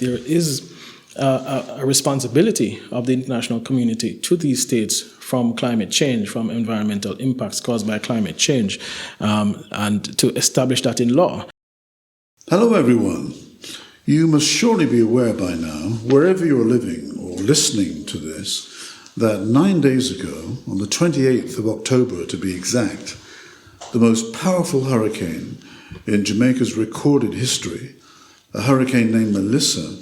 there is a responsibility of the international community to these states from climate change, from environmental impacts caused by climate change, and to establish that in law. Hello everyone. You must surely be aware by now, wherever you're living or listening to this, that 9 days ago, on the 28th of October to be exact, the most powerful hurricane in Jamaica's recorded history, a hurricane named Melissa,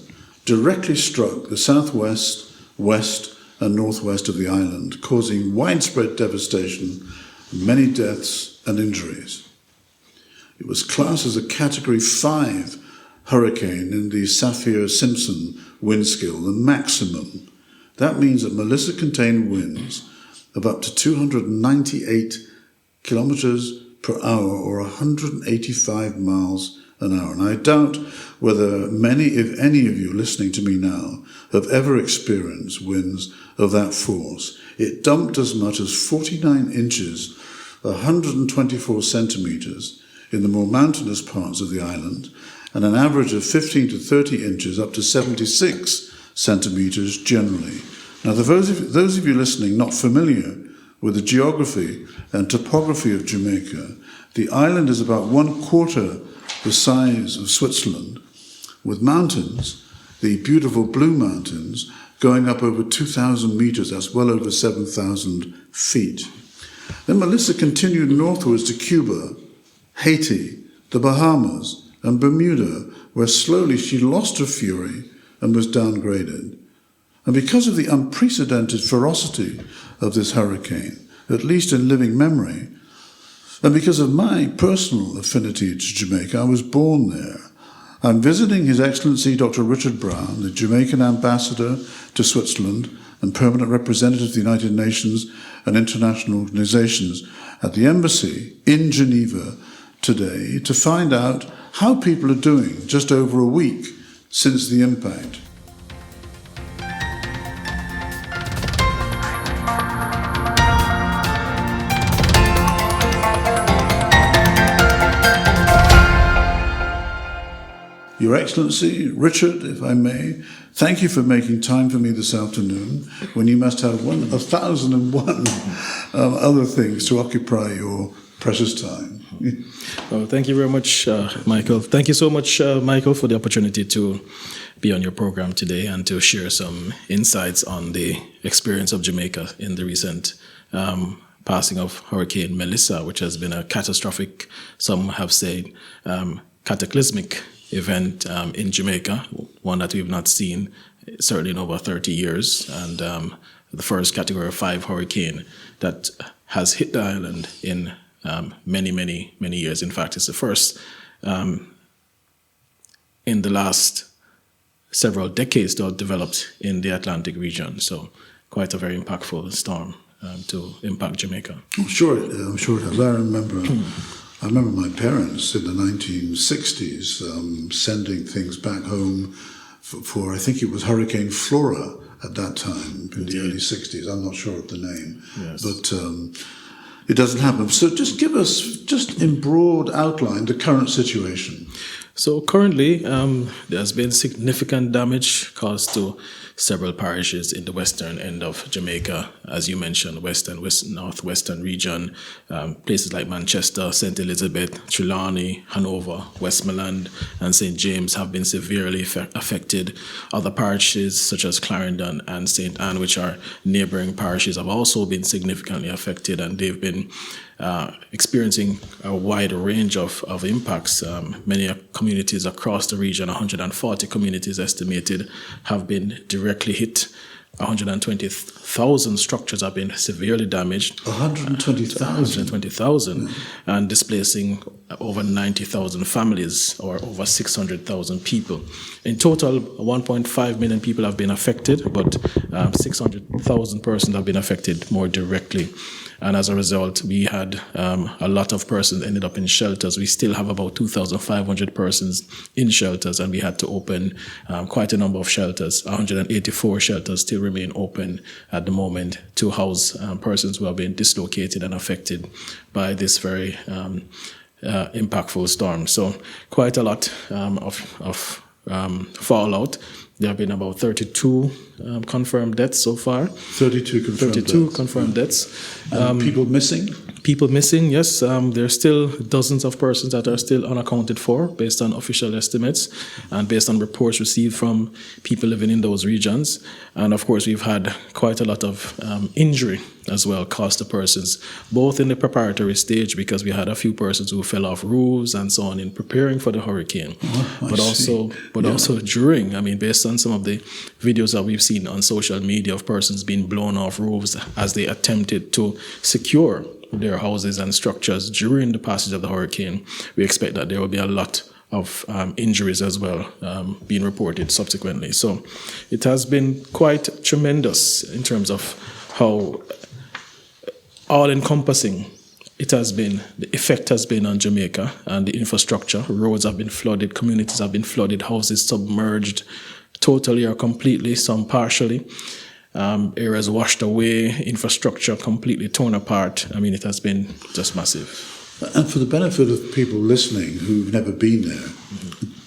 directly struck the southwest, west and northwest of the island, causing widespread devastation, many deaths and injuries. It was classed as a Category 5 hurricane in the Saffir-Simpson wind scale, the maximum. That means that Melissa contained winds of up to 298 kilometers per hour or 185 miles an hour. And I doubt whether many, if any of you listening to me now, have ever experienced winds of that force. It dumped as much as 49 inches, 124 centimeters in the more mountainous parts of the island, and an average of 15 to 30 inches up to 76 centimeters generally. Now, for those of you listening not familiar with the geography and topography of Jamaica, the island is about 1/4 the size of Switzerland, with mountains, the beautiful Blue Mountains, going up over 2,000 meters, that's well over 7,000 feet. Then Melissa continued northwards to Cuba, Haiti, the Bahamas, and Bermuda, where slowly she lost her fury and was downgraded. And because of the unprecedented ferocity of this hurricane, at least in living memory, and because of my personal affinity to Jamaica, I was born there. I'm visiting His Excellency Dr. Richard Brown, the Jamaican Ambassador to Switzerland and Permanent Representative of the United Nations and international organizations, at the embassy in Geneva today to find out how people are doing just over a week since the impact. Your Excellency, Richard, if I may, thank you for making time for me this afternoon when you must have 1,001 other things to occupy your precious time. Well, thank you very much, Michael. Thank you so much, Michael, for the opportunity to be on your program today and to share some insights on the experience of Jamaica in the recent passing of Hurricane Melissa, which has been a catastrophic, some have said, cataclysmic event in Jamaica, one that we've not seen certainly in over 30 years, and the first Category 5 hurricane that has hit the island in many years. In fact, it's the first in the last several decades to have developed in the Atlantic region. So quite a very impactful storm to impact Jamaica. I'm sure it has. I remember my parents in the 1960s sending things back home for, I think it was Hurricane Flora at that time, in the early 60s. I'm not sure of the name. Yes. But it doesn't happen. So just give us, just in broad outline, the current situation. So currently, there's been significant damage caused to several parishes in the western end of Jamaica, as you mentioned, northwestern region, places like Manchester, St. Elizabeth, Trelawney, Hanover, Westmoreland, and St. James have been severely affected. Other parishes, such as Clarendon and St. Anne, which are neighboring parishes, have also been significantly affected, and they've been experiencing a wide range of impacts. Many communities across the region, 140 communities estimated, have been directly hit. 120,000 structures have been severely damaged. 120,000? And displacing over 90,000 families, or over 600,000 people. In total, 1.5 million people have been affected, but 600,000 persons have been affected more directly. And as a result, we had a lot of persons ended up in shelters. We still have about 2,500 persons in shelters, and we had to open quite a number of shelters. 184 shelters still remain open at the moment to house persons who have been dislocated and affected by this very impactful storm. So quite a lot of fallout. There have been about 32 confirmed deaths so far. 32 confirmed 32 deaths. confirmed deaths. People missing? People missing, yes. There's still dozens of persons that are still unaccounted for based on official estimates and based on reports received from people living in those regions. And of course, we've had quite a lot of injury as well caused to persons, both in the preparatory stage, because we had a few persons who fell off roofs and so on in preparing for the hurricane, but also during. I mean, based on some of the videos that we've seen on social media of persons being blown off roofs as they attempted to secure their houses and structures during the passage of the hurricane, we expect that there will be a lot of injuries as well being reported subsequently. So it has been quite tremendous in terms of how all-encompassing it has been, the effect has been on Jamaica and the infrastructure. Roads have been flooded, communities have been flooded, houses submerged totally or completely, some partially. Areas washed away, infrastructure completely torn apart. I mean, it has been just massive. And for the benefit of people listening who've never been there,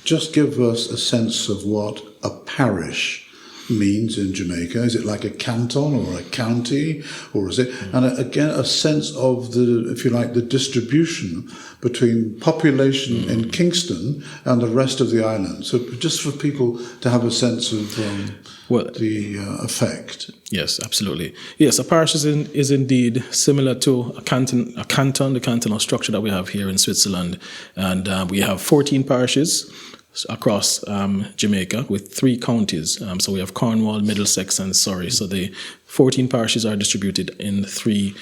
just give us a sense of what a parish means in Jamaica. Is it like a canton or a county, or is it? And again, a sense of the, if you like, the distribution between population in Kingston and the rest of the island. So just for people to have a sense of the effect. Yes, absolutely. Yes, a parish is indeed similar to a canton, the cantonal structure that we have here in Switzerland, and we have 14 parishes across Jamaica with 3 counties. So we have Cornwall, Middlesex, and Surrey. So the 14 parishes are distributed in 3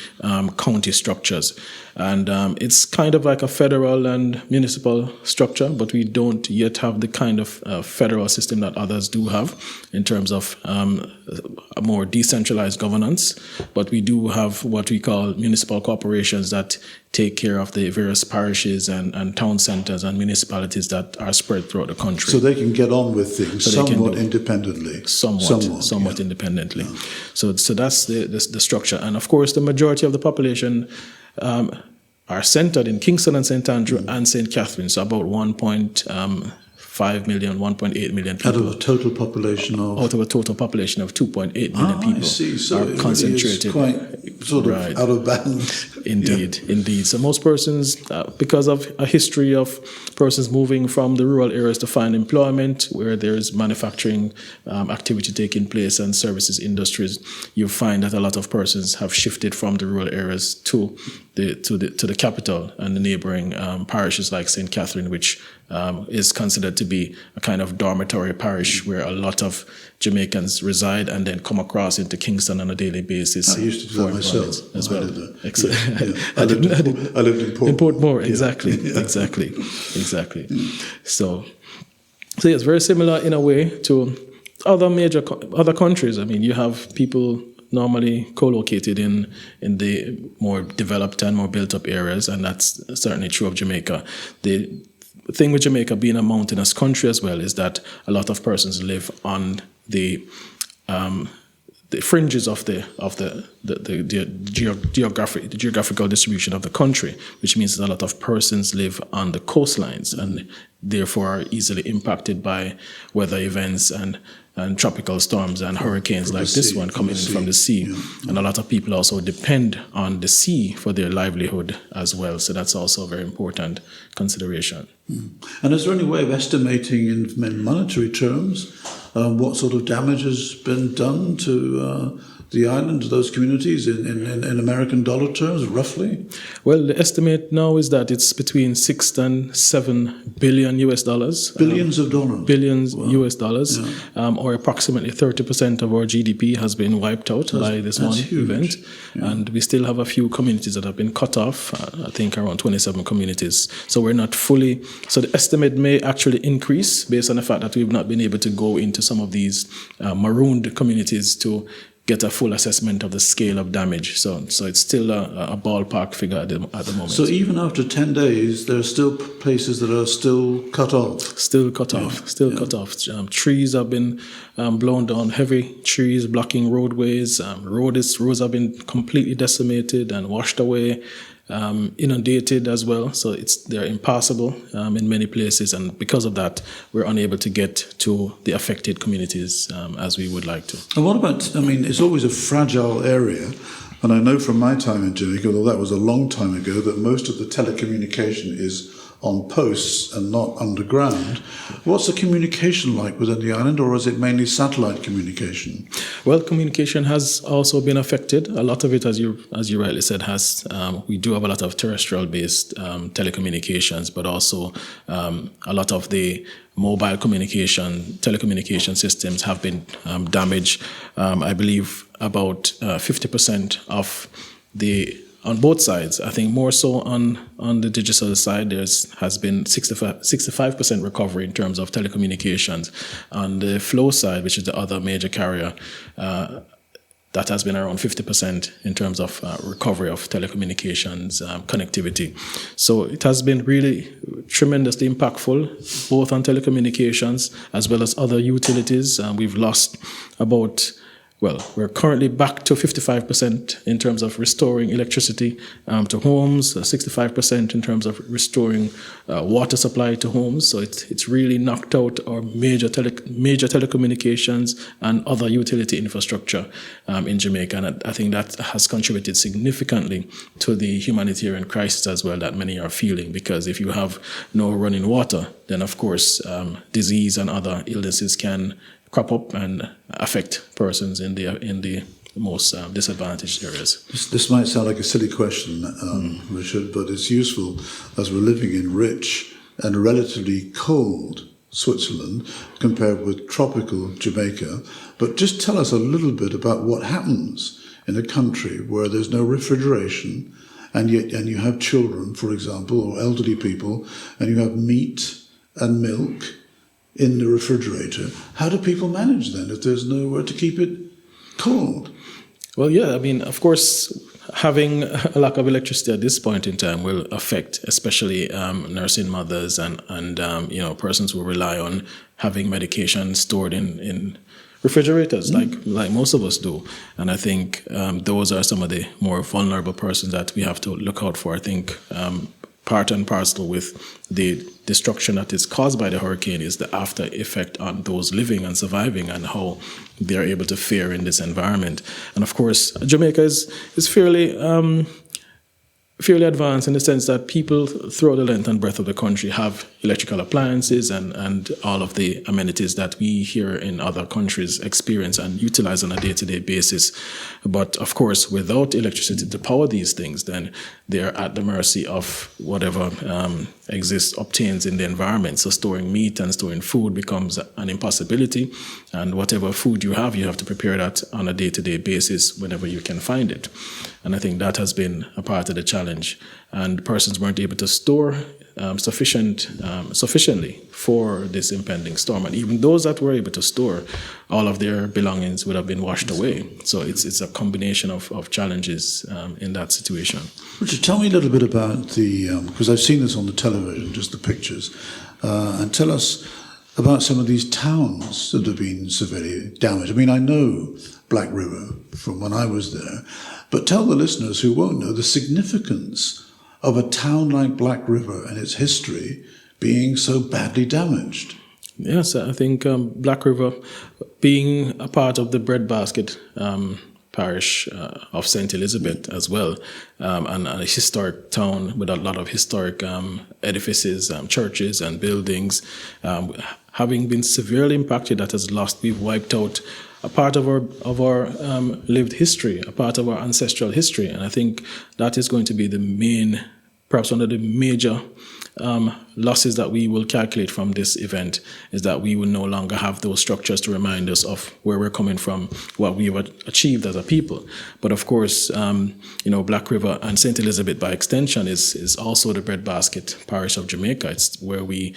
county structures. And it's kind of like a federal and municipal structure, but we don't yet have the kind of federal system that others do have in terms of a more decentralized governance. But we do have what we call municipal corporations that take care of the various parishes and town centers and municipalities that are spread throughout the country. So they can get on with things somewhat independently. Somewhat independently. Yeah. So that's the structure. And of course, the majority of the population are centered in Kingston and St. Andrew and St. Catherine. So about 1.5 million, 1.8 million people. Out of a total population of? Out of a total population of 2.8 million people. I see. So are concentrated. Really quite sort of out of balance. Indeed. So most persons, because of a history of persons moving from the rural areas to find employment where there's manufacturing activity taking place and services industries, you find that a lot of persons have shifted from the rural areas to the capital and the neighboring parishes like St. Catherine, which is considered to be a kind of dormitory parish where a lot of Jamaicans reside and then come across into Kingston on a daily basis. I used to do that myself as well. I lived in Portmore. In Portmore, exactly. So it's very similar in a way to other countries. I mean, you have people normally co-located in the more developed and more built-up areas, and that's certainly true of Jamaica. The thing with Jamaica being a mountainous country as well is that a lot of persons live on the fringes of the geographical distribution of the country, which means that a lot of persons live on the coastlines and therefore are easily impacted by weather events and tropical storms and hurricanes like this one coming in from the sea. Yeah. And a lot of people also depend on the sea for their livelihood as well. So that's also a very important consideration. And is there any way of estimating in monetary terms what sort of damage has been done to the island, to those communities in American dollar terms, roughly? Well, the estimate now is that it's between 6 and 7 billion US dollars. Billions of dollars. Billions US dollars, or approximately 30% of our GDP has been wiped out by this one event. Yeah. And we still have a few communities that have been cut off, I think around 27 communities. So we're not fully, so the estimate may actually increase based on the fact that we've not been able to go into some of these marooned communities to get a full assessment of the scale of damage. So it's still a ballpark figure at the moment. So even after 10 days, there are still places that are still cut off? Still cut off. Trees have been blown down, heavy trees blocking roadways. Roads have been completely decimated and washed away. inundated as well. So they're impassable in many places. And because of that, we're unable to get to the affected communities as we would like to. And what about, it's always a fragile area. And I know from my time in Jamaica, although that was a long time ago, that most of the telecommunication is on posts and not underground. What's the communication like within the island, or is it mainly satellite communication? Well, communication has also been affected. A lot of it, as you rightly said, we do have a lot of terrestrial-based telecommunications, but also a lot of the mobile telecommunication systems have been damaged. I believe about 50% of on both sides. I think more so on the digital side, has been 65% recovery in terms of telecommunications. On the flow side, which is the other major carrier, that has been around 50% in terms of recovery of telecommunications connectivity. So it has been really tremendously impactful, both on telecommunications as well as other utilities. We've lost we're currently back to 55% in terms of restoring electricity to homes, 65% in terms of restoring water supply to homes. So it's really knocked out our major telecommunications and other utility infrastructure in Jamaica. And I think that has contributed significantly to the humanitarian crisis as well that many are feeling, because if you have no running water, then of course disease and other illnesses can crop up and affect persons in the most disadvantaged areas. This might sound like a silly question, Richard, but it's useful as we're living in rich and relatively cold Switzerland compared with tropical Jamaica. But just tell us a little bit about what happens in a country where there's no refrigeration, and you have children, for example, or elderly people, and you have meat and milk in the refrigerator. How do people manage then if there's nowhere to keep it cold? Well, yeah, of course, having a lack of electricity at this point in time will affect especially nursing mothers and persons who rely on having medication stored in refrigerators, like most of us do. And I think those are some of the more vulnerable persons that we have to look out for. I think part and parcel with the destruction that is caused by the hurricane is the after effect on those living and surviving and how they are able to fare in this environment. And of course, Jamaica is fairly advanced in the sense that people throughout the length and breadth of the country have electrical appliances and all of the amenities that we here in other countries experience and utilize on a day-to-day basis. But of course, without electricity to power these things, then they're at the mercy of whatever obtains in the environment. So storing meat and storing food becomes an impossibility. And whatever food you have to prepare that on a day-to-day basis whenever you can find it. And I think that has been a part of the challenge. And persons weren't able to store sufficiently for this impending storm. And even those that were able to store, all of their belongings would have been washed away. So it's a combination of challenges in that situation. Richard, tell me a little bit about because I've seen this on the television, just the pictures, and tell us about some of these towns that have been severely damaged. I know Black River from when I was there, but tell the listeners who won't know the significance of a town like Black River and its history being so badly damaged. Yes, I think Black River, being a part of the breadbasket parish of St. Elizabeth as well, and a historic town with a lot of historic edifices, churches and buildings, having been severely impacted, we've wiped out a part of our lived history, a part of our ancestral history. And I think that is going to be perhaps one of the major losses that we will calculate from this event, is that we will no longer have those structures to remind us of where we're coming from, what we've achieved as a people. But of course, Black River and St. Elizabeth by extension is also the breadbasket parish of Jamaica. It's where we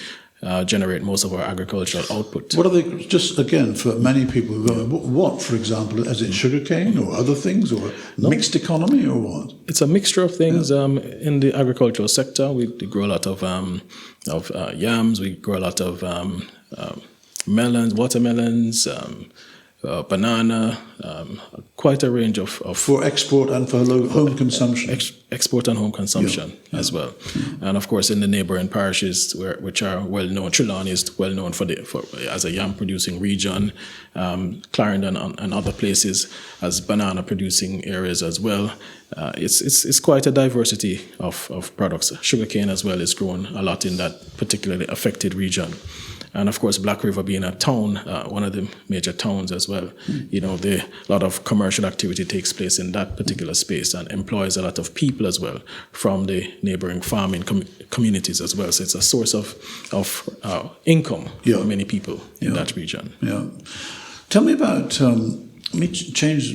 generate most of our agricultural output. What are they, just again, for many people who go, what, for example, is it sugarcane or other things, or mixed economy, or what? It's a mixture of things. In the agricultural sector, we grow a lot of yams, we grow a lot of melons, watermelons, banana, quite a range of for export and for home consumption. Export and home consumption as well. And of course, in the neighboring parishes, which are well known, Trelawney is well known as a yam producing region, Clarendon and other places as banana producing areas as well. It's quite a diversity of products. Sugarcane as well is grown a lot in that particularly affected region. And of course, Black River being a town, one of the major towns as well, a lot of commercial activity takes place in that particular space and employs a lot of people as well from the neighboring farming communities as well. So it's a source of income for many people in that region. Yeah. Tell me about, let me change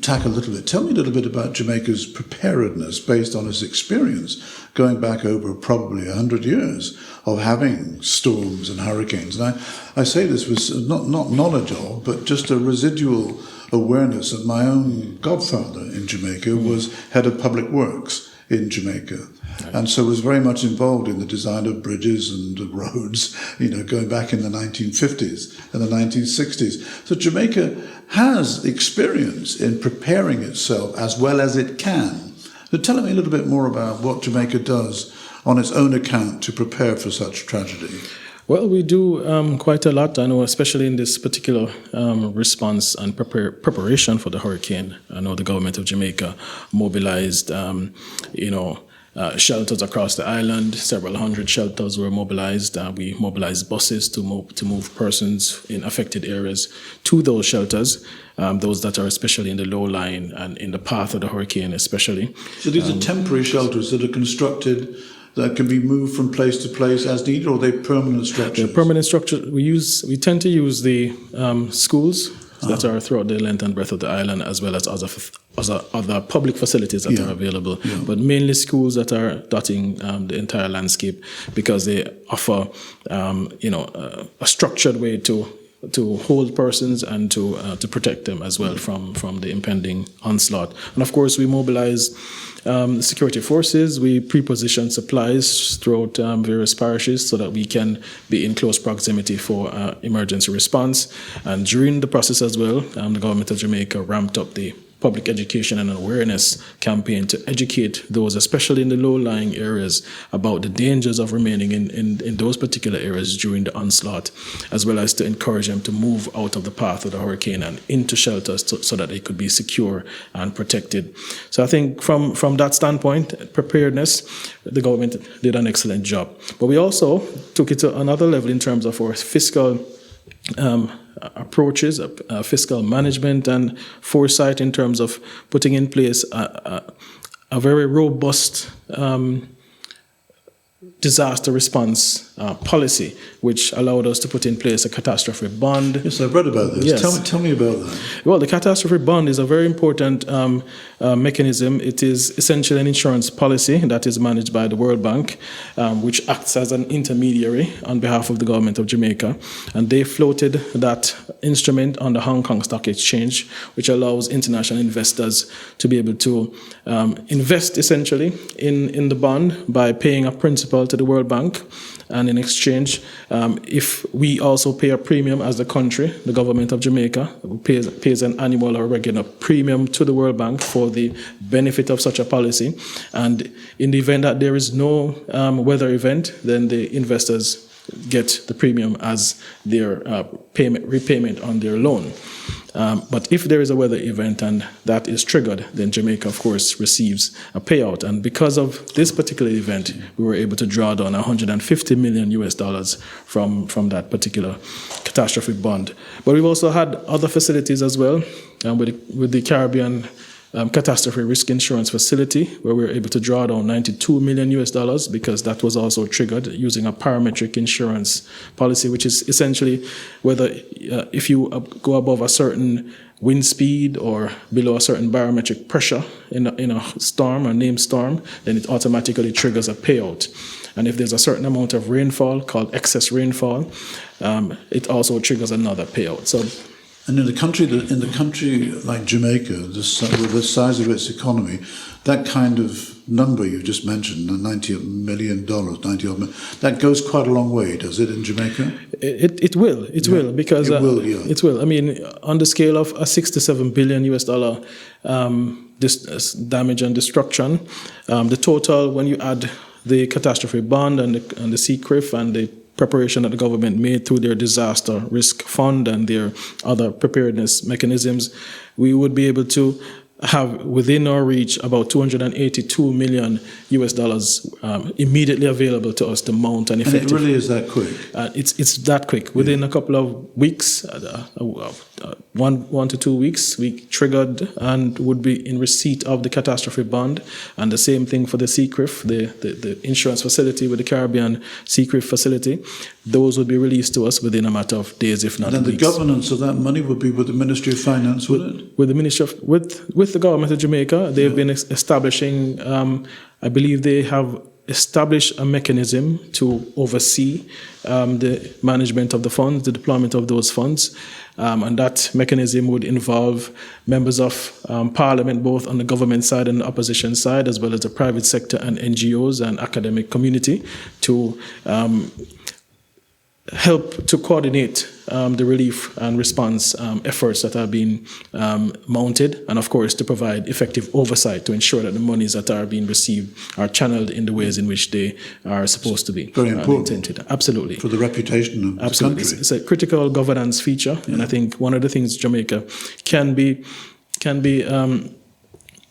tack a little bit. Tell me a little bit about Jamaica's preparedness based on its experience going back over probably 100 years of having storms and hurricanes. And I say this with not knowledge of, but just a residual awareness that my own godfather in Jamaica was head of public works in Jamaica. And so was very much involved in the design of bridges and roads, going back in the 1950s and the 1960s. So Jamaica has experience in preparing itself as well as it can. So tell me a little bit more about what Jamaica does on its own account to prepare for such tragedy. Well, we do quite a lot. I know, especially in this particular response and preparation for the hurricane. I know the government of Jamaica mobilized, shelters across the island. Several hundred shelters were mobilized. We mobilized buses to move persons in affected areas to those shelters, those that are especially in the low lying and in the path of the hurricane especially. So these are temporary shelters that are constructed that can be moved from place to place as needed, or are they permanent structures? They're permanent structures. We tend to use the schools that are throughout the length and breadth of the island, as well as other public facilities that are available, but mainly schools that are dotting the entire landscape because they offer, a structured way to hold persons and to protect them as well from the impending onslaught. And of course, we mobilize security forces. We pre-position supplies throughout various parishes so that we can be in close proximity for emergency response. And during the process as well, the government of Jamaica ramped up the public education and awareness campaign to educate those, especially in the low-lying areas, about the dangers of remaining in those particular areas during the onslaught, as well as to encourage them to move out of the path of the hurricane and into shelters so that they could be secure and protected. So I think from that standpoint, preparedness, the government did an excellent job. But we also took it to another level in terms of our fiscal approaches, fiscal management and foresight in terms of putting in place a very robust disaster response policy, which allowed us to put in place a catastrophe bond. Yes, I've read about this. Yes. Tell me about that. Well, the catastrophe bond is a very important mechanism. It is essentially an insurance policy that is managed by the World Bank, which acts as an intermediary on behalf of the government of Jamaica. And they floated that instrument on the Hong Kong Stock Exchange, which allows international investors to be able to invest essentially in the bond by paying a principal to the World Bank. And in exchange, if we also pay a premium as the country, the government of Jamaica pays an annual or regular premium to the World Bank for the benefit of such a policy. And in the event that there is no weather event, then the investors get the premium as their repayment on their loan. But if there is a weather event and that is triggered, then Jamaica, of course, receives a payout. And because of this particular event, we were able to draw down $150 million from that particular catastrophe bond. But we've also had other facilities as well, with the Caribbean catastrophe risk insurance facility, where we were able to draw down $92 million because that was also triggered using a parametric insurance policy, which is essentially whether if you go above a certain wind speed or below a certain barometric pressure in a storm, a named storm, then it automatically triggers a payout. And if there's a certain amount of rainfall called excess rainfall, it also triggers another payout. So And in a country like Jamaica, with the size of its economy, that kind of number you just mentioned, $90 million, 90 odd million, that goes quite a long way, does it, in Jamaica? It will, because it will, yeah. It will. I mean, on the scale of a $67 billion this damage and destruction, the total, when you add the catastrophe bond and the CCRIF and the preparation that the government made through their disaster risk fund and their other preparedness mechanisms, we would be able to have within our reach about $282 million immediately available to us to mount an effective. And it really is that quick. It's that quick. Within a couple of weeks, 1 to 2 weeks, we triggered and would be in receipt of the catastrophe bond, and the same thing for the CCRIF, the insurance facility with the Caribbean CCRIF facility. Those would be released to us within a matter of days, if not weeks. And then the governance of that money would be with the Ministry of Finance, would it? With the Ministry of, with the government of Jamaica, they've been establishing. I believe they have established a mechanism to oversee the management of the funds, the deployment of those funds, and that mechanism would involve members of Parliament, both on the government side and the opposition side, as well as the private sector and NGOs and academic community, to help to coordinate the relief and response efforts that are being mounted, and of course to provide effective oversight to ensure that the monies that are being received are channeled in the ways in which they are supposed to be. Very important. Intended. Absolutely. For the reputation of the country. It's a critical governance feature, and I think one of the things Jamaica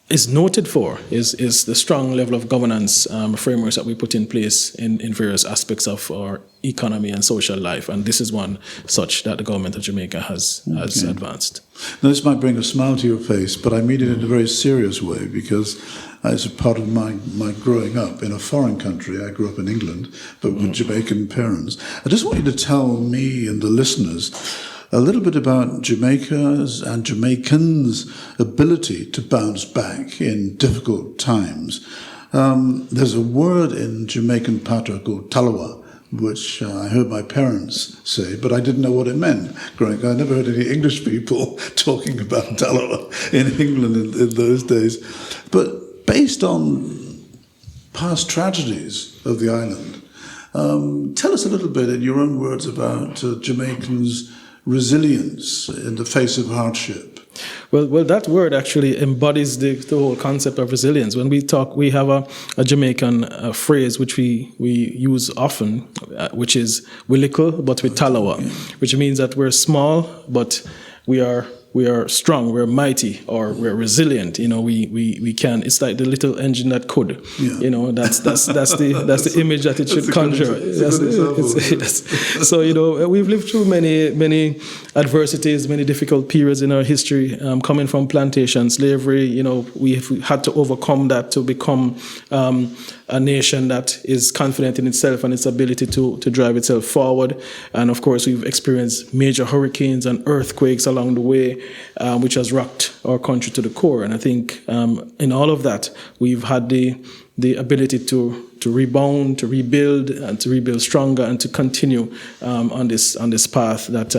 is noted for is the strong level of governance frameworks that we put in place in various aspects of our economy and social life, and this is one such that the government of Jamaica has advanced. Now, this might bring a smile to your face, but I mean it in a very serious way, because as a part of my growing up in a foreign country, I grew up in England, but with Jamaican parents. I just want you to tell me and the listeners a little bit about Jamaica's and Jamaicans' ability to bounce back in difficult times. There's a word in Jamaican patois called talawa, which I heard my parents say, but I didn't know what it meant growing up. I never heard any English people talking about talawa in England in those days. But based on past tragedies of the island, tell us a little bit in your own words about Jamaicans' resilience in the face of hardship. Well, that word actually embodies the whole concept of resilience. When we talk, we have a Jamaican phrase which we use often, which is "we little but we talawa," which means that we're small but we are strong, we're mighty, or we're resilient. You know, we can. It's like the little engine that could. Yeah. You know, that's the image that it should conjure. So you know, we've lived through many adversities, many difficult periods in our history. Coming from plantation slavery, you know, we've had to overcome that to become a nation that is confident in itself and its ability to drive itself forward. And of course, we've experienced major hurricanes and earthquakes along the way, which has rocked our country to the core. And I think in all of that, we've had the ability to rebound, to rebuild, and to rebuild stronger, and to continue on this path that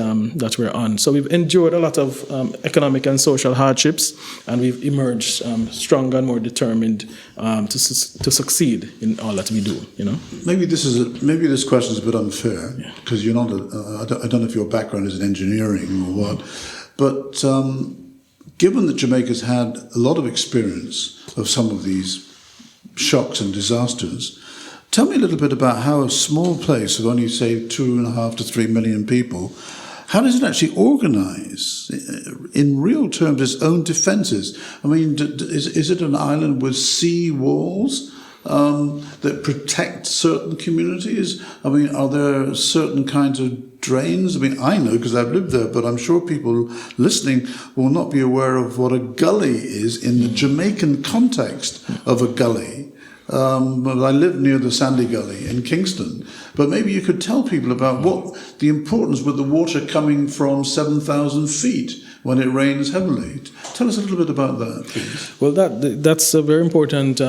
we're on. So we've endured a lot of economic and social hardships, and we've emerged stronger and more determined to succeed in all that we do. You know, maybe this question is a bit unfair, because you're not. I don't know if your background is in engineering or what, but given that Jamaica's had a lot of experience of some of these shocks and disasters, tell me a little bit about how a small place of only, say, 2.5 to 3 million people, how does it actually organise, in real terms, its own defences? I mean, is it an island with sea walls that protect certain communities? I mean, are there certain kinds of drains? I mean, I know because I've lived there, but I'm sure people listening will not be aware of what a gully is in the Jamaican context of a gully. I live near the Sandy Gully in Kingston, but maybe you could tell people about what the importance with the water coming from 7,000 feet when it rains heavily. Tell us a little bit about that, please. Well, that's a very important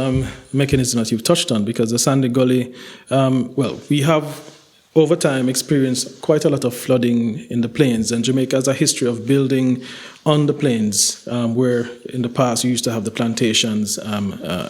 mechanism that you've touched on, because the Sandy Gully, we have over time experienced quite a lot of flooding in the plains, and Jamaica has a history of building on the plains, where in the past you used to have the plantations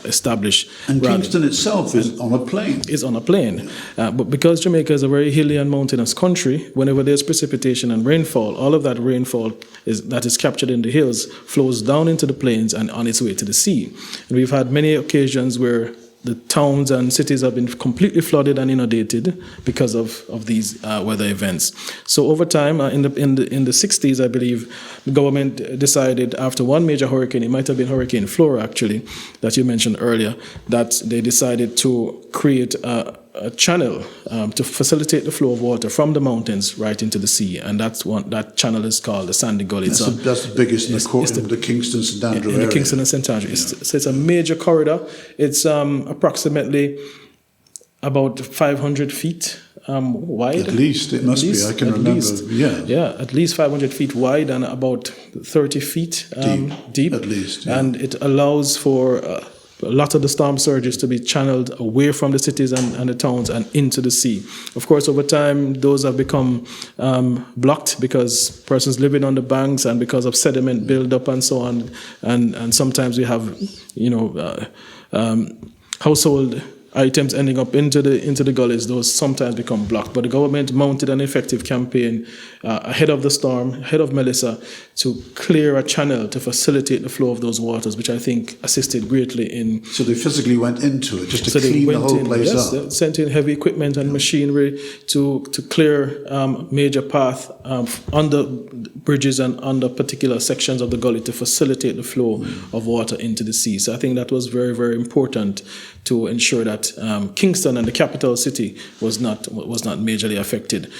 established. And Kingston itself is on a plain. Is on a plain. But because Jamaica is a very hilly and mountainous country, whenever there's precipitation and rainfall, all of that rainfall that is captured in the hills flows down into the plains and on its way to the sea. And we've had many occasions where the towns and cities have been completely flooded and inundated because of these weather events. So over time, in the 60s, I believe, the government decided after one major hurricane, it might have been Hurricane Flora actually, that you mentioned earlier, that they decided to create a channel to facilitate the flow of water from the mountains right into the sea, and that channel is called the Sandy Gully. That's the biggest in the Kingston St Andrew area. In the Kingston and St Andrew. So it's a major corridor. It's approximately about 500 feet wide. At least it must be. I can remember. Yeah, at least 500 feet wide and about 30 feet deep. At least, yeah. And it allows for a lot of the storm surges to be channeled away from the cities and the towns and into the sea. Of course, over time, those have become blocked because persons living on the banks and because of sediment buildup and so on. And sometimes we have, household items ending up into the gullies. Those sometimes become blocked. But the government mounted an effective campaign ahead of the storm, ahead of Melissa, to clear a channel to facilitate the flow of those waters, which I think assisted greatly in. So they physically went into it just to clean the whole place up. They sent in heavy equipment and machinery to clear major path under bridges and under particular sections of the gully to facilitate the flow of water into the sea. So I think that was very, very important to ensure that Kingston and the capital city was not majorly affected.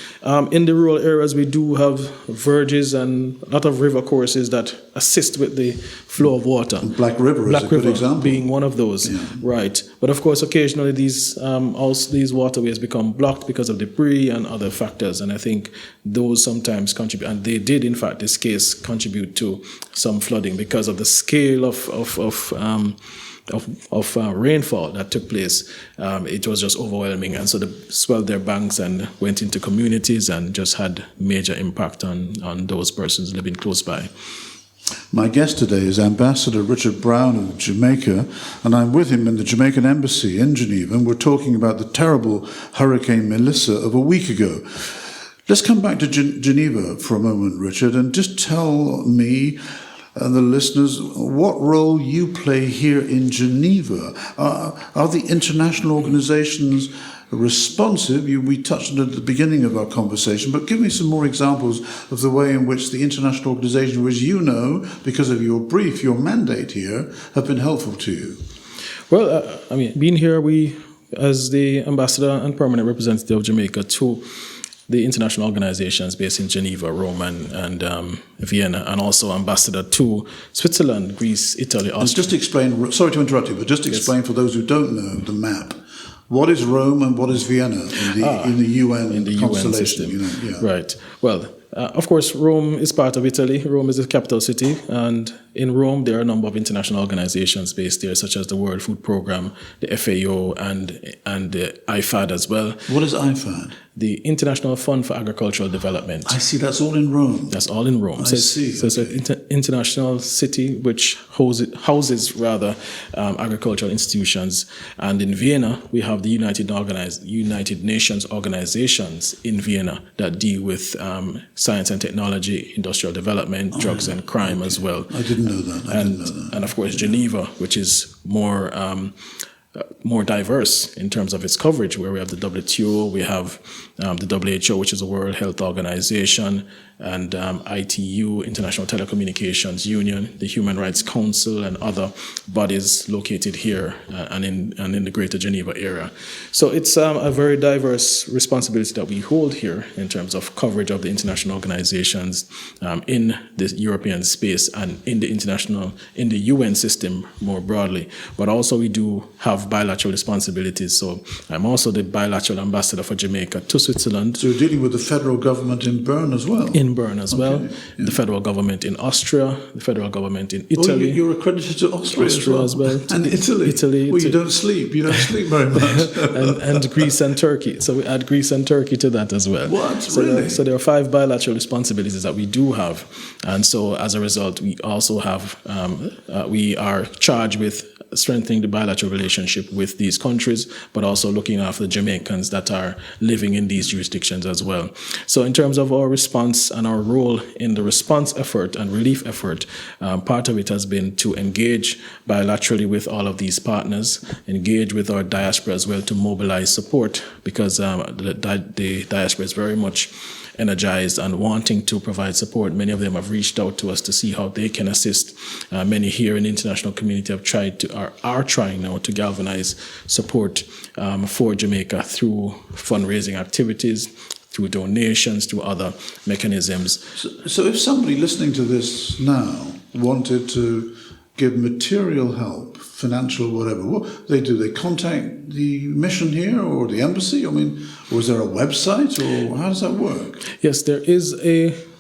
In the rural areas, we do have verges and a lot of river courses that assist with the flow of water. And Black River is a good example. Being one of those, right? But of course, occasionally these waterways become blocked because of debris and other factors, and I think those sometimes contribute, and they did, in fact, this case contribute to some flooding because of the scale of rainfall that took place. It was just overwhelming, and so they swelled their banks and went into communities and just had major impact on those persons living close by. My guest today is Ambassador Richard Brown of Jamaica, and I'm with him in the Jamaican Embassy in Geneva, and we're talking about the terrible Hurricane Melissa of a week ago. Let's come back to Geneva for a moment, Richard, and just tell me and the listeners what role you play here in Geneva. Are the international organizations responsive? We touched on it at the beginning of our conversation, but give me some more examples of the way in which the international organizations, which you know, because of your brief, your mandate here, have been helpful to you. Well, being here, we, as the ambassador and permanent representative of Jamaica to the international organizations based in Geneva, Rome, and Vienna, and also ambassador to Switzerland, Greece, Italy, Austria. Just explain, sorry to interrupt you, but just explain for those who don't know the map. What is Rome and what is Vienna in the UN constellation? UN system. Right. Well, of course, Rome is part of Italy. Rome is the capital city, and in Rome there are a number of international organizations based there, such as the World Food Programme, the FAO, and the IFAD as well. What is IFAD? The International Fund for Agricultural Development. I see, that's all in Rome. That's all in Rome. So it's an international city which houses agricultural institutions. And in Vienna, we have the United Nations organizations in Vienna that deal with science and technology, industrial development, drugs and crime as well. I didn't know that. And of course, Geneva, which is more diverse in terms of its coverage, where we have the WTO, we have the WHO, which is the World Health Organization, and ITU, International Telecommunications Union, the Human Rights Council, and other bodies located here and in the Greater Geneva area. So it's a very diverse responsibility that we hold here in terms of coverage of the international organizations in the European space and in the UN system more broadly. But also we do have bilateral responsibilities. So I'm also the bilateral ambassador for Jamaica to Switzerland. So you're dealing with the federal government in Bern as well? in Bern as well, the federal government in Austria, the federal government in Italy. You're accredited to Austria as well. And Italy. Well, you don't sleep very much. and Greece and Turkey. So we add Greece and Turkey to that as well. What? So Really? So there are 5 bilateral responsibilities that we do have. And so as a result, we also have, we are charged with strengthening the bilateral relationship with these countries, but also looking after the Jamaicans that are living in these jurisdictions as well. So in terms of our response and our role in the response effort and relief effort, part of it has been to engage bilaterally with all of these partners, engage with our diaspora as well to mobilize support, because the diaspora is very much energized and wanting to provide support. Many of them have reached out to us to see how they can assist. Many here in the international community have tried to, are trying now to galvanize support for Jamaica through fundraising activities, through donations, through other mechanisms. So if somebody listening to this now wanted to give material help, financial, whatever, what they do? They contact the mission here or the embassy? I mean, or is there a website, or how does that work? Yes, there is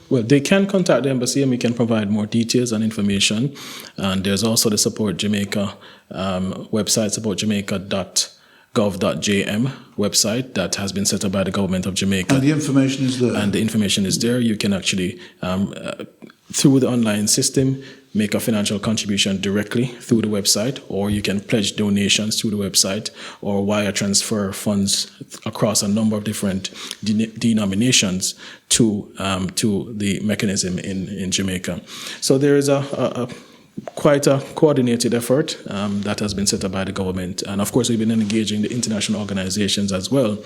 they can contact the embassy and we can provide more details and information. And there's also the Support Jamaica website, supportjamaica.gov.jm website that has been set up by the government of Jamaica. And the information is there? And the information is there. You can actually, through the online system, make a financial contribution directly through the website, or you can pledge donations through the website, or wire transfer funds across a number of different denominations to the mechanism in Jamaica. So there is quite a coordinated effort that has been set up by the government. And of course, we've been engaging the international organizations as well.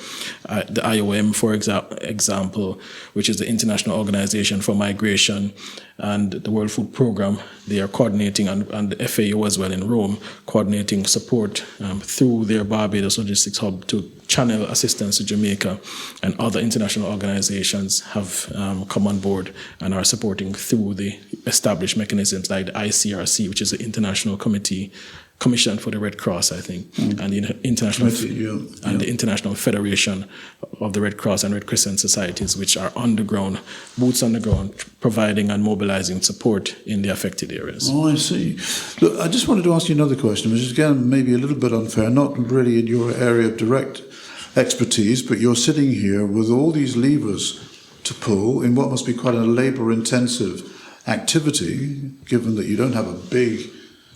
The IOM, for example, which is the International Organization for Migration, and the World Food Programme, they are coordinating, and the FAO as well in Rome, coordinating support through their Barbados Logistics Hub to channel assistance to Jamaica, and other international organizations have come on board and are supporting through the established mechanisms like the ICRC, which is the International Commission for the Red Cross, I think, and the International the International Federation of the Red Cross and Red Crescent Societies, which are on the ground, boots on the ground, providing and mobilizing support in the affected areas. Oh, I see. Look, I just wanted to ask you another question, which is again maybe a little bit unfair, not really in your area of direct expertise, but you're sitting here with all these levers to pull in what must be quite a labor-intensive activity, given that you don't have a big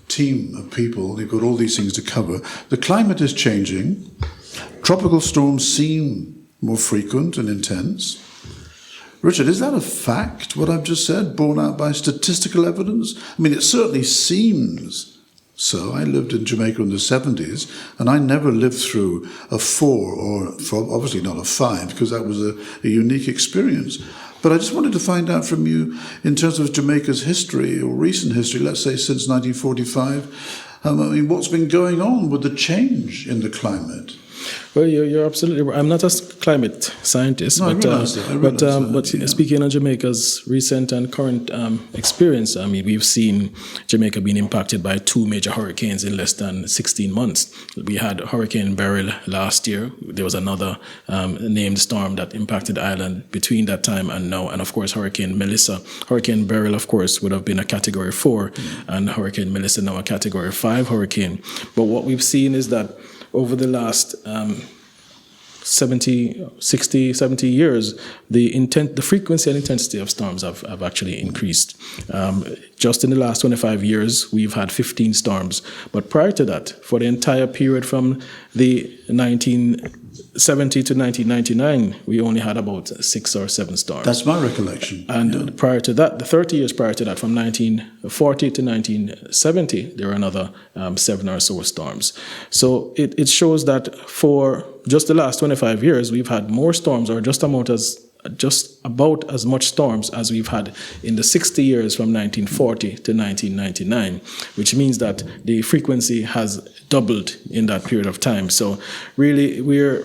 team of people, you've got all these things to cover. The climate is changing. Tropical storms seem more frequent and intense. Richard, is that a fact, what I've just said, borne out by statistical evidence? I mean, it certainly seems so. I lived in Jamaica in the 70s, and I never lived through a 4, or obviously not a 5, because that was a unique experience. But I just wanted to find out from you, in terms of Jamaica's history, or recent history, let's say since 1945, I mean, what's been going on with the change in the climate? Well, you're absolutely right. I'm not a climate scientist, no, but yeah. Speaking on Jamaica's recent and current experience, I mean, we've seen Jamaica being impacted by 2 major hurricanes in less than 16 months. We had Hurricane Beryl last year. There was another named storm that impacted the island between that time and now, and of course Hurricane Melissa. Hurricane Beryl, of course, would have been a Category 4, and Hurricane Melissa now a Category 5 hurricane. But what we've seen is that over the last 70 years, the frequency and intensity of storms have actually increased. Just in the last 25 years, we've had 15 storms. But prior to that, for the entire period from the 1970 to 1999, we only had about 6 or 7 storms. That's my recollection. And prior to that, the 30 years prior to that, from 1940 to 1970, there were another 7 or so storms. So it shows that for just the last 25 years, we've had more storms, or just about as much storms as we've had in the 60 years from 1940 to 1999, which means that the frequency has doubled in that period of time. So really, we're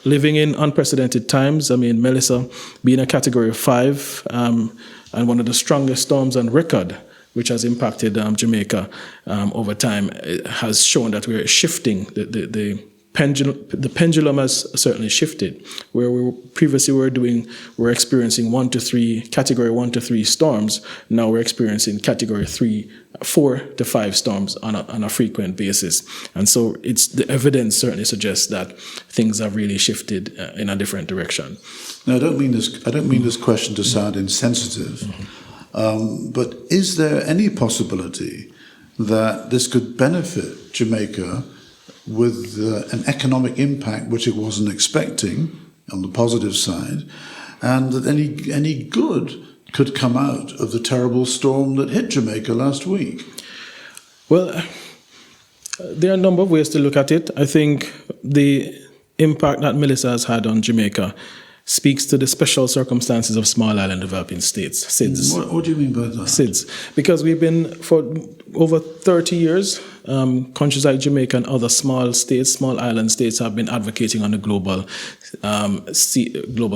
living in unprecedented times. I mean, Melissa being a Category 5 and one of the strongest storms on record, which has impacted Jamaica over time, has shown that we're shifting the the pendulum has certainly shifted. Where previously we're experiencing category 1 to 3 storms. Now we're experiencing category 4 to 5 storms on a frequent basis. And so the evidence certainly suggests that things have really shifted in a different direction. Now, I don't mean this question to sound insensitive, but is there any possibility that this could benefit Jamaica with an economic impact which it wasn't expecting on the positive side, and that any good could come out of the terrible storm that hit Jamaica last week? Well, there are a number of ways to look at it. I think the impact that Melissa has had on Jamaica speaks to the special circumstances of small island developing states, SIDS. What do you mean by that? SIDS. Because we've been, for over 30 years, countries like Jamaica and other small island states have been advocating on the global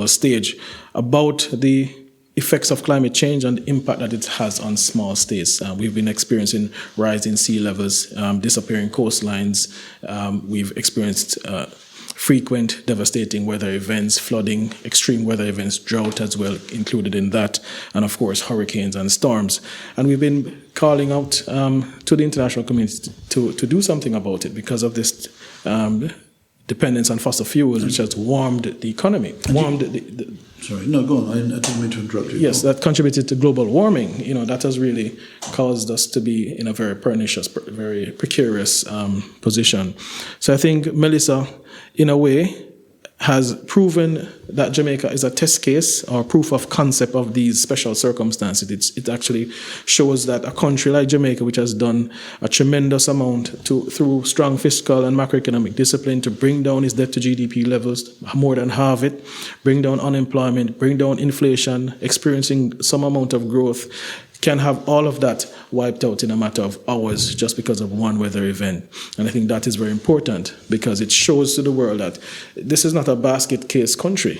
stage about the effects of climate change and the impact that it has on small states. We've been experiencing rising sea levels, disappearing coastlines. We've experienced frequent devastating weather events, flooding, extreme weather events, drought as well included in that, and of course hurricanes and storms. And we've been calling out to the international community to do something about it because of this dependence on fossil fuels, which has warmed the economy. Sorry, no, go on. I didn't mean to interrupt you. Yes, that contributed to global warming. That has really caused us to be in a very pernicious, very precarious position. So I think Melissa, in a way, has proven that Jamaica is a test case or proof of concept of these special circumstances. It actually shows that a country like Jamaica, which has done a tremendous amount through strong fiscal and macroeconomic discipline to bring down its debt to GDP levels, more than halve it, bring down unemployment, bring down inflation, experiencing some amount of growth, can have all of that wiped out in a matter of hours just because of one weather event. And I think that is very important because it shows to the world that this is not a basket case country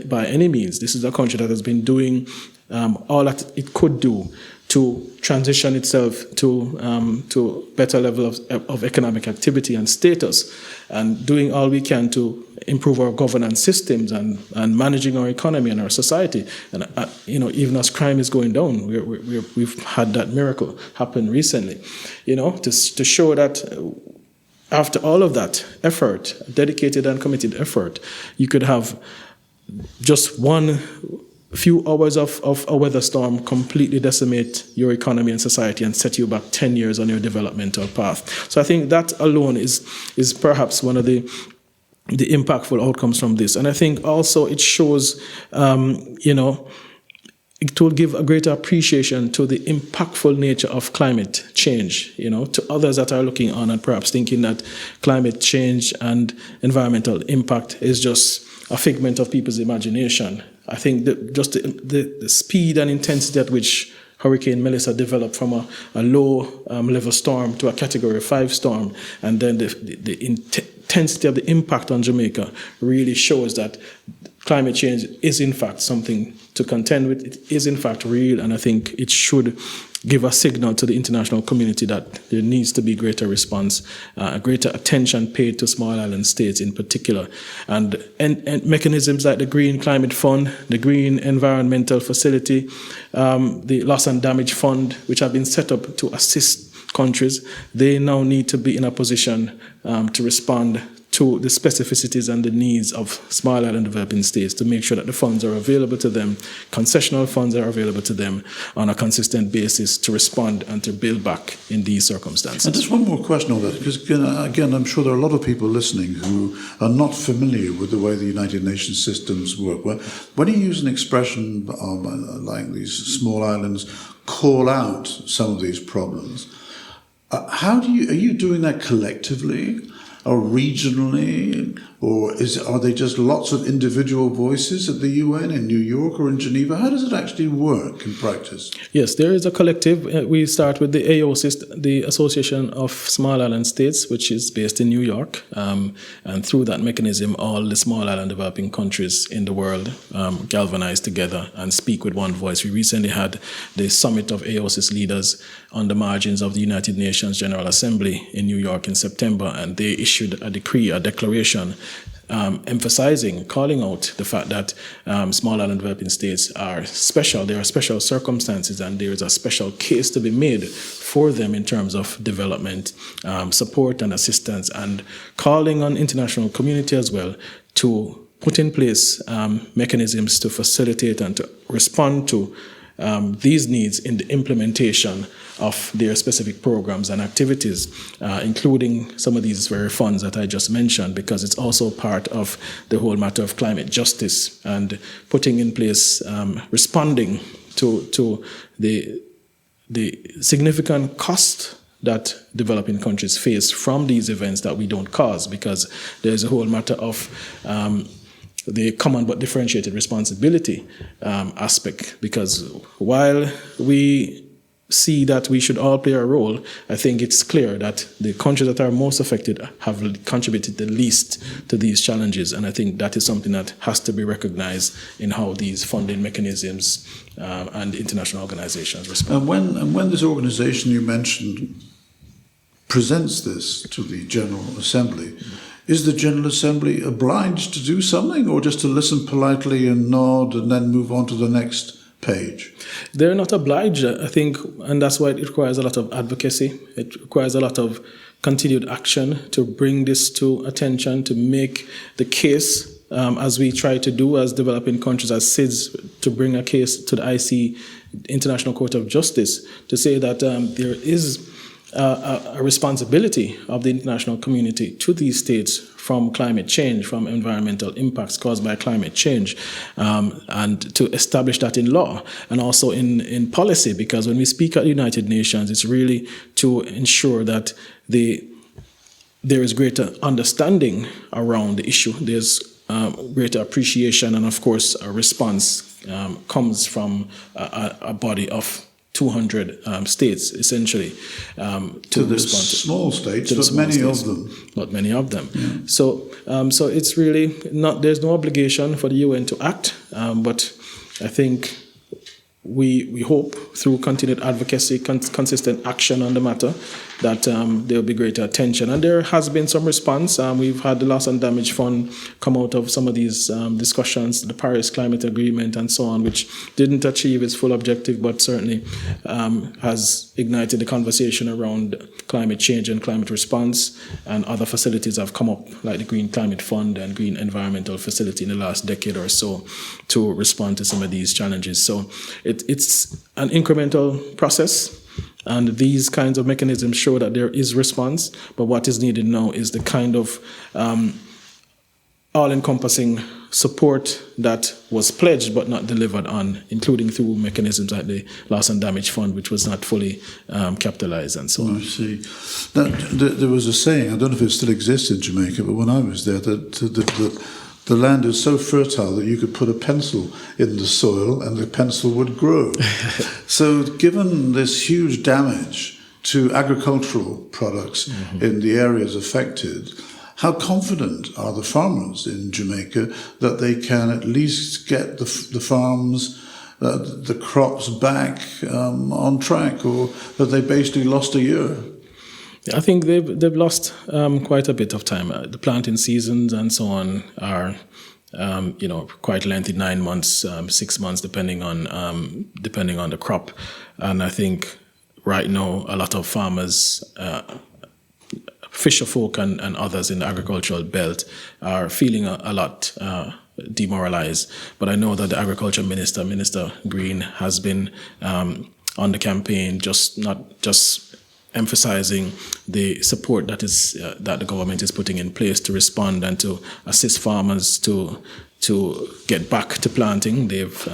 by any means. This is a country that has been doing all that it could do to transition itself to better level of economic activity and status, and doing all we can to improve our governance systems and managing our economy and our society. And even as crime is going down, we've had that miracle happen recently. To show that after all of that effort, dedicated and committed effort, you could have just few hours of a weather storm completely decimate your economy and society and set you back 10 years on your developmental path. So I think that alone is perhaps one of the impactful outcomes from this. And I think also it shows, it will give a greater appreciation to the impactful nature of climate change, to others that are looking on and perhaps thinking that climate change and environmental impact is just a figment of people's imagination. I think that just the speed and intensity at which Hurricane Melissa developed from a low level storm to a category 5 storm, and then the intensity of the impact on Jamaica really shows that climate change is in fact something to contend with. It is in fact real, and I think it should give a signal to the international community that there needs to be greater response, greater attention paid to small island states in particular, and mechanisms like the Green Climate Fund, the Green Environmental Facility, the Loss and Damage Fund, which have been set up to assist countries. They now need to be in a position to respond to the specificities and the needs of small island developing states, to make sure that the funds are available to them, concessional funds are available to them on a consistent basis to respond and to build back in these circumstances. And just one more question on that, because again, I'm sure there are a lot of people listening who are not familiar with the way the United Nations systems work. When you use an expression like these small islands call out some of these problems, are you doing that collectively or regionally? Or are they just lots of individual voices at the UN in New York or in Geneva? How does it actually work in practice? Yes, there is a collective. We start with the AOSIS, the Association of Small Island States, which is based in New York. And through that mechanism, all the small island developing countries in the world galvanize together and speak with one voice. We recently had the summit of AOSIS leaders on the margins of the United Nations General Assembly in New York in September, and they issued a decree, a declaration, emphasizing, calling out the fact that small island developing states are special. There are special circumstances, and there is a special case to be made for them in terms of development, support and assistance, and calling on international community as well to put in place mechanisms to facilitate and to respond to these needs in the implementation of their specific programs and activities, including some of these very funds that I just mentioned, because it's also part of the whole matter of climate justice and putting in place, responding to the significant cost that developing countries face from these events that we don't cause, because there's a whole matter of the common but differentiated responsibility aspect. Because while we see that we should all play a role, I think it's clear that the countries that are most affected have contributed the least to these challenges. And I think that is something that has to be recognized in how these funding mechanisms and international organizations respond. And when this organization you mentioned presents this to the General Assembly, is the General Assembly obliged to do something, or just to listen politely and nod and then move on to the next page? They're not obliged, I think, and that's why it requires a lot of advocacy. It requires a lot of continued action to bring this to attention, to make the case, as we try to do as developing countries, as SIDS, to bring a case to the IC, International Court of Justice, to say that there is a responsibility of the international community to these states from climate change, from environmental impacts caused by climate change, and to establish that in law and also in policy, because when we speak at the United Nations, it's really to ensure that there is greater understanding around the issue. There's greater appreciation, and of course a response comes from a body of 200 states, essentially, to the respond to small states, but many of them. Yeah. So it's really not. There's no obligation for the UN to act, but I think we hope through continued advocacy, consistent action on the matter, that there will be greater attention. And there has been some response. We've had the Loss and Damage Fund come out of some of these discussions, the Paris Climate Agreement and so on, which didn't achieve its full objective, but certainly has ignited the conversation around climate change and climate response. And other facilities have come up, like the Green Climate Fund and Green Environmental Facility in the last decade or so, to respond to some of these challenges. So it's an incremental process. And these kinds of mechanisms show that there is response, but what is needed now is the kind of all-encompassing support that was pledged but not delivered on, including through mechanisms like the Loss and Damage Fund, which was not fully capitalized and so on. I see. There was a saying, I don't know if it still exists in Jamaica, but when I was there, that the land is so fertile that you could put a pencil in the soil and the pencil would grow. So given this huge damage to agricultural products in the areas affected, how confident are the farmers in Jamaica that they can at least get the farms, the crops back on track, or that they basically lost a year? I think they've lost quite a bit of time. The planting seasons and so on are, quite lengthy, 9 months, 6 months, depending on the crop. And I think right now a lot of farmers, fisher folk and others in the agricultural belt are feeling a lot demoralized. But I know that the Agriculture Minister, Minister Green, has been on the campaign, not just emphasizing the support that the government is putting in place to respond and to assist farmers to get back to planting. They've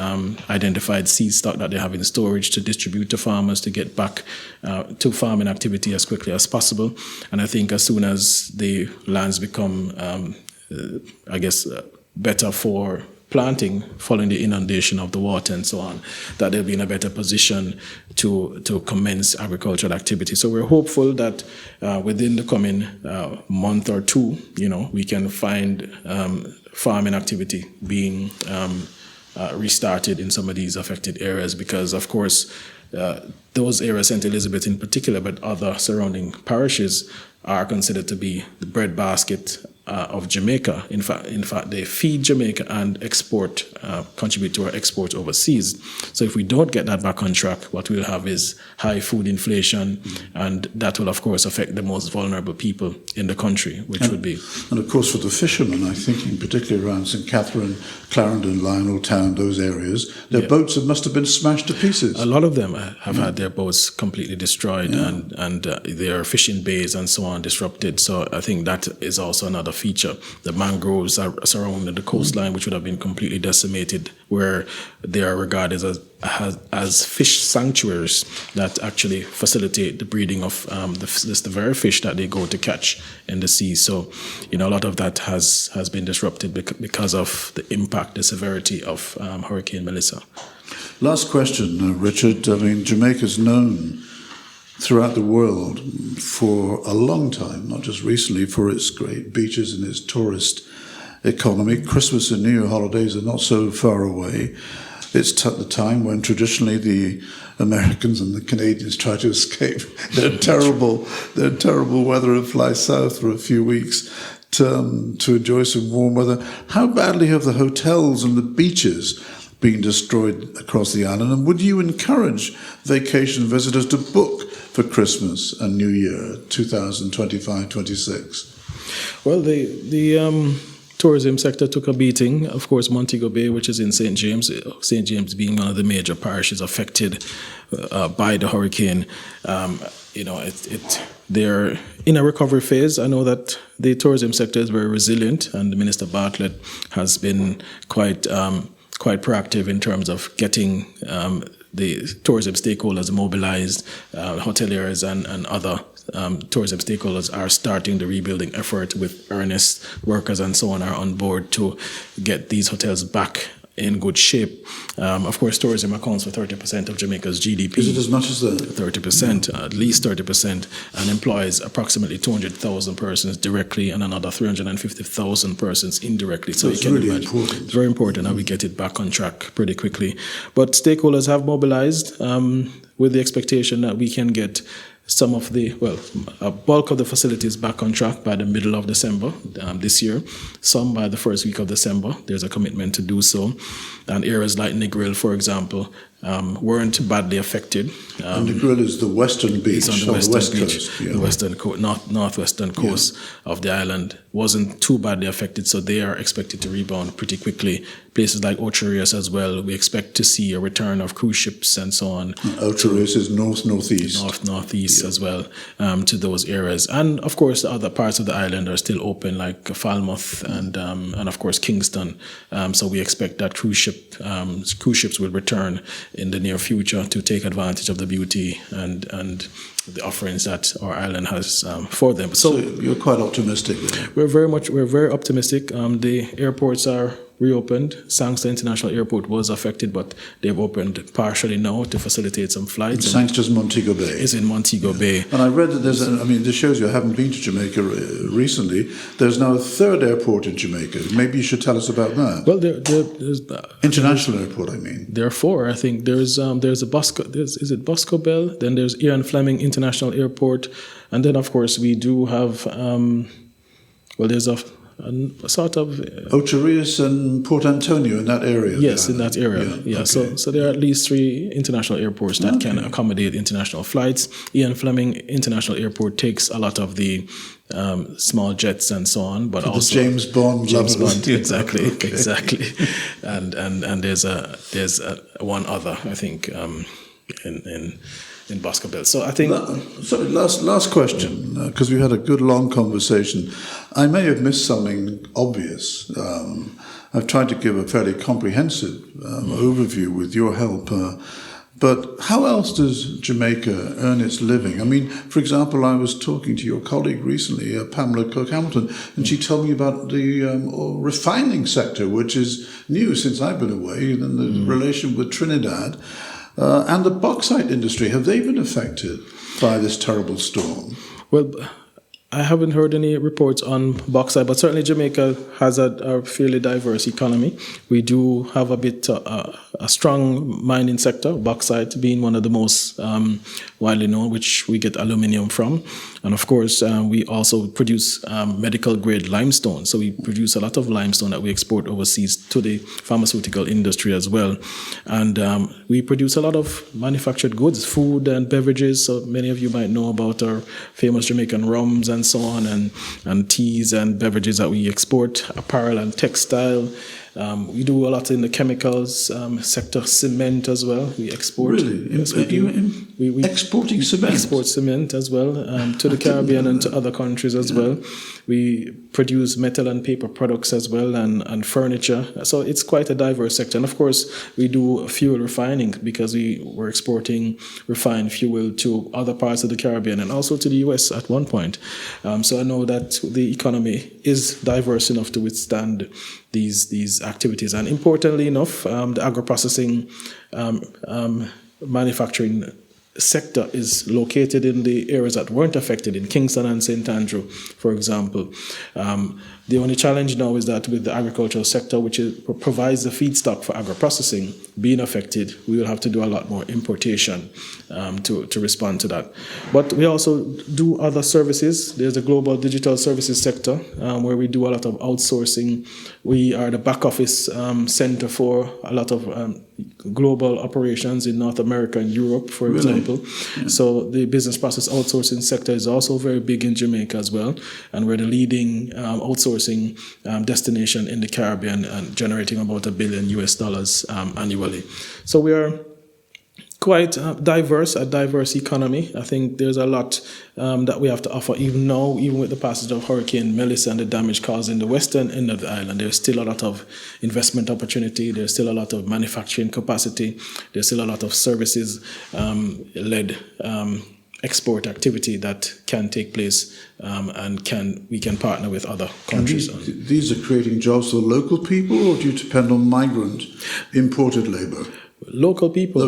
identified seed stock that they have in storage to distribute to farmers to get back to farming activity as quickly as possible. And I think as soon as the lands become better for planting following the inundation of the water and so on, that they'll be in a better position to commence agricultural activity. So we're hopeful that within the coming month or two, we can find farming activity being restarted in some of these affected areas, because of course those areas, St. Elizabeth in particular, but other surrounding parishes, are considered to be the breadbasket of Jamaica. In fact, they feed Jamaica and export, contribute to our exports overseas. So if we don't get that back on track, what we'll have is high food inflation, and that will, of course, affect the most vulnerable people in the country, which would be... And, of course, for the fishermen, I think, in particular around St. Catherine, Clarendon, Lionel Town, those areas, their boats must have been smashed to pieces. A lot of them have had their boats completely destroyed, and their fishing bays and so on disrupted. So I think that is also another feature. The mangroves are surrounding the coastline, which would have been completely decimated, where they are regarded as fish sanctuaries that actually facilitate the breeding of the very fish that they go to catch in the sea. So, a lot of that has been disrupted because of the impact, the severity of Hurricane Melissa. Last question, Richard. I mean, Jamaica's known throughout the world for a long time, not just recently, for its great beaches and its tourist economy. Christmas and New Year holidays are not so far away. It's the time when traditionally the Americans and the Canadians try to escape their terrible weather and fly south for a few weeks to enjoy some warm weather. How badly have the hotels and the beaches been destroyed across the island? And would you encourage vacation visitors to book for Christmas and New Year 2025-26? Well, the tourism sector took a beating. Of course, Montego Bay, which is in St. James being one of the major parishes affected by the hurricane, they're in a recovery phase. I know that the tourism sector is very resilient, and Minister Bartlett has been quite proactive in terms of getting the tourism stakeholders mobilized. Hoteliers and other tourism stakeholders are starting the rebuilding effort with earnest workers and so on are on board to get these hotels back in good shape. Of course, tourism accounts for 30% of Jamaica's GDP. Is it as much as that? 30%, at least 30%, and employs approximately 200,000 persons directly and another 350,000 persons indirectly. So it's really important. It's very important that we get it back on track pretty quickly. But stakeholders have mobilized with the expectation that we can get some of a bulk of the facilities back on track by the middle of December this year, some by the first week of December. There's a commitment to do so. And areas like Negril, for example, weren't badly affected. And Negril is the western beach on the west coast, yeah. The northwestern coast of the island wasn't too badly affected, so they are expected to rebound pretty quickly. Places like Ocho Rios as well, we expect to see a return of cruise ships and so on. Ocho Rios is northeast. Northeast as well, to those areas. And of course, the other parts of the island are still open, like Falmouth and of course Kingston. So we expect that cruise ships will return in the near future to take advantage of the beauty and the offerings that our island has for them. So you're quite optimistic. We're very optimistic. The airports are reopened. Sangster International Airport was affected, but they've opened partially now to facilitate some flights. Sangster's Montego Bay. It's in Montego Bay. And I read that this shows you haven't been to Jamaica recently. There's now a third airport in Jamaica. Maybe you should tell us about that. Well, there's international airport, I mean. There are four. I think there's a is it Bosco Bell? Then there's Ian Fleming International Airport, and then of course we do have there's a sort of Ocho Rios and Port Antonio in that area. Yes, in that area. Yeah. Okay. So there are at least 3 international airports that can accommodate international flights. Ian Fleming International Airport takes a lot of the small jets and so on, but also James Bond. Exactly, Okay. Exactly. And there's one other, I think, in Bosco Bell. So I think... last question, because we had a good long conversation. I may have missed something obvious. I've tried to give a fairly comprehensive overview with your help But how else does Jamaica earn its living? I mean, for example, I was talking to your colleague recently, Pamela Cook-Hamilton, and she told me about the refining sector, which is new since I've been away, and the relation with Trinidad, and the bauxite industry. Have they been affected by this terrible storm? Well, I haven't heard any reports on bauxite, but certainly Jamaica has a fairly diverse economy. We do have a strong mining sector, bauxite being one of the most widely known, which we get aluminium from. And of course, we also produce medical grade limestone. So we produce a lot of limestone that we export overseas to the pharmaceutical industry as well. And we produce a lot of manufactured goods, food and beverages. So many of you might know about our famous Jamaican rums and so on, and teas and beverages that we export, apparel and textile. We do a lot in the chemicals sector, cement as well. We export. Really? Yes, we do. We exporting cement? Export cement as well to the Caribbean and to other countries as well. We produce metal and paper products as well, and furniture. So it's quite a diverse sector. And of course, we do fuel refining because we were exporting refined fuel to other parts of the Caribbean and also to the US at one point. So I know that the economy is diverse enough to withstand these activities. And importantly enough, the agro-processing manufacturing sector is located in the areas that weren't affected, in Kingston and St. Andrew, for example. The only challenge now is that with the agricultural sector, which provides the feedstock for agro-processing, being affected, we will have to do a lot more importation to respond to that. But we also do other services. There's the global digital services sector, where we do a lot of outsourcing. We are the back office center for a lot of global operations in North America and Europe, for example. Yeah. So the business process outsourcing sector is also very big in Jamaica as well. And we're the leading outsourcing destination in the Caribbean, and generating about $1 billion annually. So we are quite diverse, a diverse economy. I think there's a lot that we have to offer even now, even with the passage of Hurricane Melissa and the damage caused in the western end of the island. There's still a lot of investment opportunity. There's still a lot of manufacturing capacity. There's still a lot of services led export activity that can take place, and we can partner with other countries. These are creating jobs for local people, or do you depend on migrant imported labor? Local people,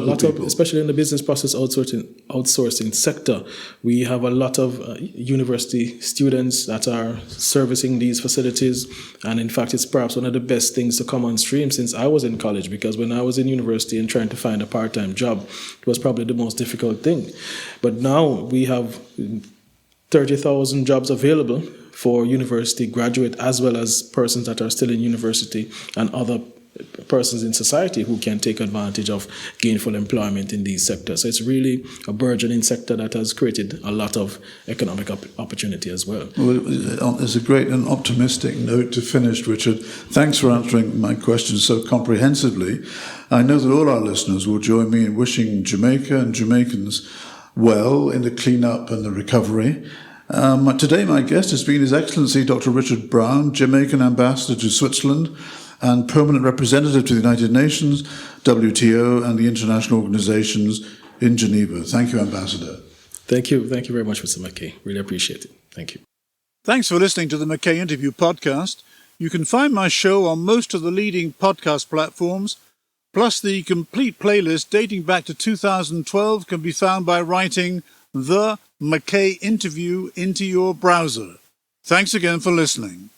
especially in the business process outsourcing sector. We have a lot of university students that are servicing these facilities, and in fact, it's perhaps one of the best things to come on stream since I was in college, because when I was in university and trying to find a part-time job, it was probably the most difficult thing. But now we have 30,000 jobs available for university graduate, as well as persons that are still in university and other persons in society who can take advantage of gainful employment in these sectors. So it's really a burgeoning sector that has created a lot of economic opportunity as well. Well, it's a great and optimistic note to finish, Richard. Thanks for answering my questions so comprehensively. I know that all our listeners will join me in wishing Jamaica and Jamaicans well in the cleanup and the recovery. Today my guest has been His Excellency Dr. Richard Brown, Jamaican Ambassador to Switzerland and Permanent Representative to the United Nations, WTO, and the international organizations in Geneva. Thank you, Ambassador. Thank you. Thank you very much, Mr. McKay. Really appreciate it. Thank you. Thanks for listening to the McKay Interview podcast. You can find my show on most of the leading podcast platforms, plus the complete playlist dating back to 2012 can be found by writing the McKay Interview into your browser. Thanks again for listening.